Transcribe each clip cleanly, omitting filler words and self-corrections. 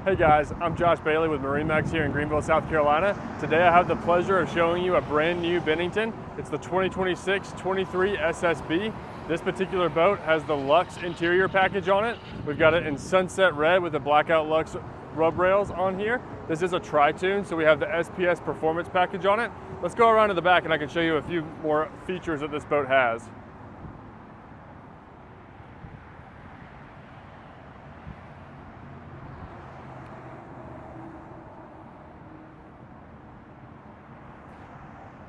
Hey guys, I'm Josh Bailey with MarineMax here in Greenville, South Carolina. Today I have the pleasure of showing you a brand new Bennington. It's the 2026-23 SSB. This particular boat has the LUXE interior package on it. We've got it in sunset red with the blackout LUXE rub rails on here. This is a tri-tune, so we have the SPS performance package on it. Let's go around to the back and I can show you a few more features that this boat has.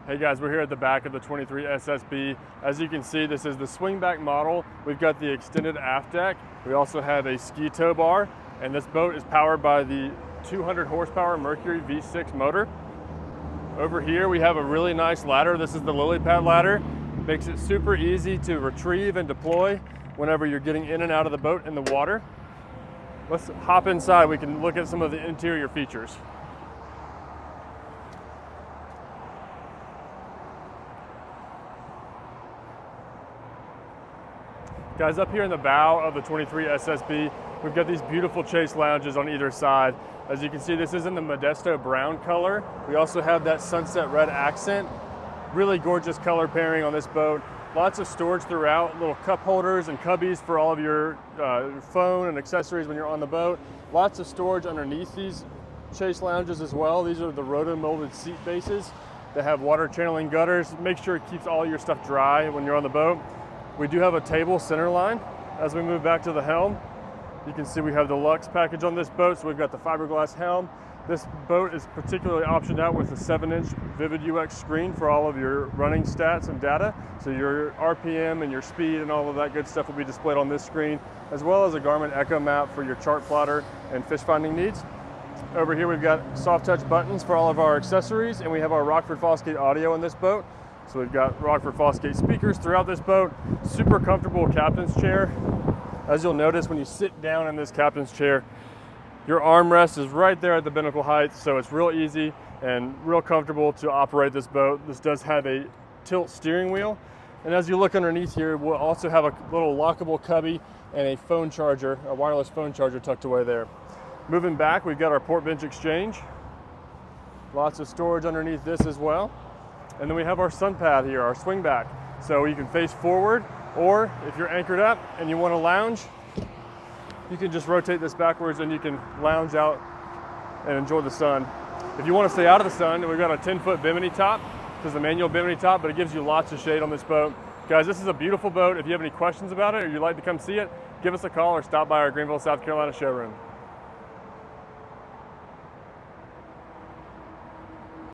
Hey guys, we're here at the back of the 23 SSB. As you can see, this is the swingback model. We've got the extended aft deck. We also have a ski tow bar, and this boat is powered by the 200 horsepower Mercury V6 motor. Over here, we have a really nice ladder. This is the lily pad ladder. Makes it super easy to retrieve and deploy whenever you're getting in and out of the boat in the water. Let's hop inside. We can look at some of the interior features. Guys, up here in the bow of the 23 SSB, we've got these beautiful chase lounges on either side. As you can see, this is in the Modesto brown color. We also have that sunset red accent. Really gorgeous color pairing on this boat. Lots of storage throughout, little cup holders and cubbies for all of your phone and accessories when you're on the boat. Lots of storage underneath these chase lounges as well. These are the roto-molded seat bases that have water channeling gutters. Make sure it keeps all your stuff dry when you're on the boat. We do have a table center line. As we move back to the helm, you can see we have the LUXE package on this boat, so we've got the fiberglass helm. This boat is particularly optioned out with a 7-inch Vivid UX screen for all of your running stats and data. So your RPM and your speed and all of that good stuff will be displayed on this screen, as well as a Garmin Echo map for your chart plotter and fish finding needs. Over here we've got soft touch buttons for all of our accessories, and we have our Rockford Fosgate audio in this boat. So we've got Rockford Fosgate speakers throughout this boat. Super comfortable captain's chair. As you'll notice when you sit down in this captain's chair, your armrest is right there at the binnacle height, so it's real easy and real comfortable to operate this boat. This does have a tilt steering wheel. And as you look underneath here, we'll also have a little lockable cubby and a phone charger, a wireless phone charger tucked away there. Moving back, we've got our port bench exchange. Lots of storage underneath this as well. And then we have our sun pad here, our swing back. So you can face forward, or if you're anchored up and you want to lounge, you can just rotate this backwards and you can lounge out and enjoy the sun. If you want to stay out of the sun, we've got a 10-foot bimini top. This is a manual bimini top, but it gives you lots of shade on this boat. Guys, this is a beautiful boat. If you have any questions about it or you'd like to come see it, give us a call or stop by our Greenville, South Carolina showroom.